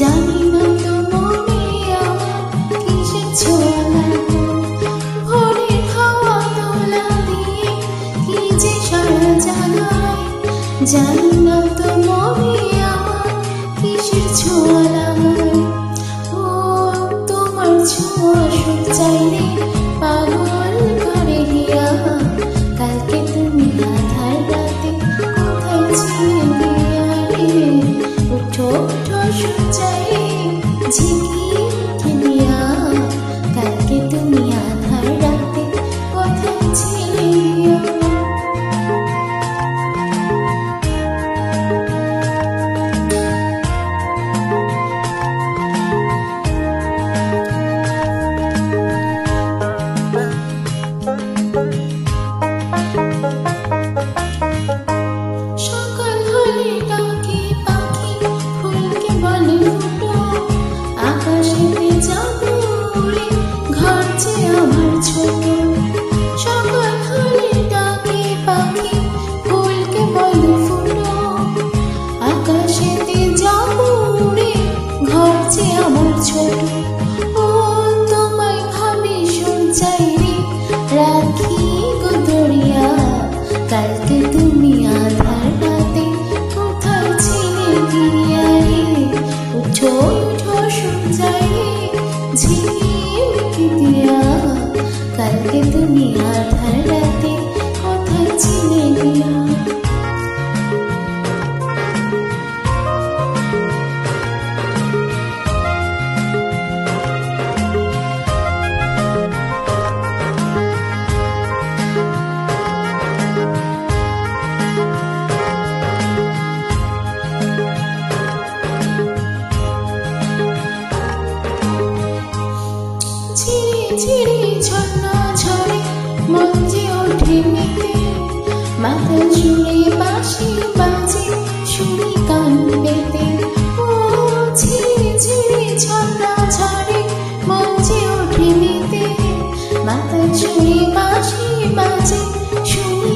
জানি না তো মনে আমার কিসের ছোঁয়া লাগলো, ভোরের হাওয়া তোলা দিয়ে কি যে সারা জাগায়। জানি না তো মনে আমার কিসের ছোঁয়া লাগায়। ও তোমার ছোঁয়া সুখ চাইলে পাগল করে হিয়া। কালকে তুমি আধার রাতে কোথায় ছিলে দিয়া রে। উঠো উঠো সুখ চাইলে ঝিঁকি দিয়া। কালকে তুমি আধার রাতে কোথায় ছিলে দিয়া। সকাল হলে ডাকে পাখি, ফুলকে বলে ফুটো। আকাশেতে যাবো উড়ে, ঘর যে আমার ছোট। সকাল হলে ডাকে পাখি, ফুলকে বলে ফুটো। আকাশেতে যাবো উড়ে, ঘর যে আমার ছোট। ও তোমায় ভাবি সঞ্চাই রে, রাখি গো দরিয়া। কালকে তুমি আধার রাতে কোথায় ছিলে গিয়া রে। উঠো উঠো সঞ্চাই রে ঝিঁকি দিয়া। কালকে তুমি আধার রাতে কোথায় ছিলে গিয়া। ঝিরি ঝর্ণা ঝরে মন যে ওঠে মেতে। মাথা জুড়ে বাঁশি বাজে শুনি কান পেতে। ও ঝিরি ঝিরি ঝর্ণা ঝরে মন যে ওঠে মেতে। মাথা জুড়ে বাঁশি বাজে শুনি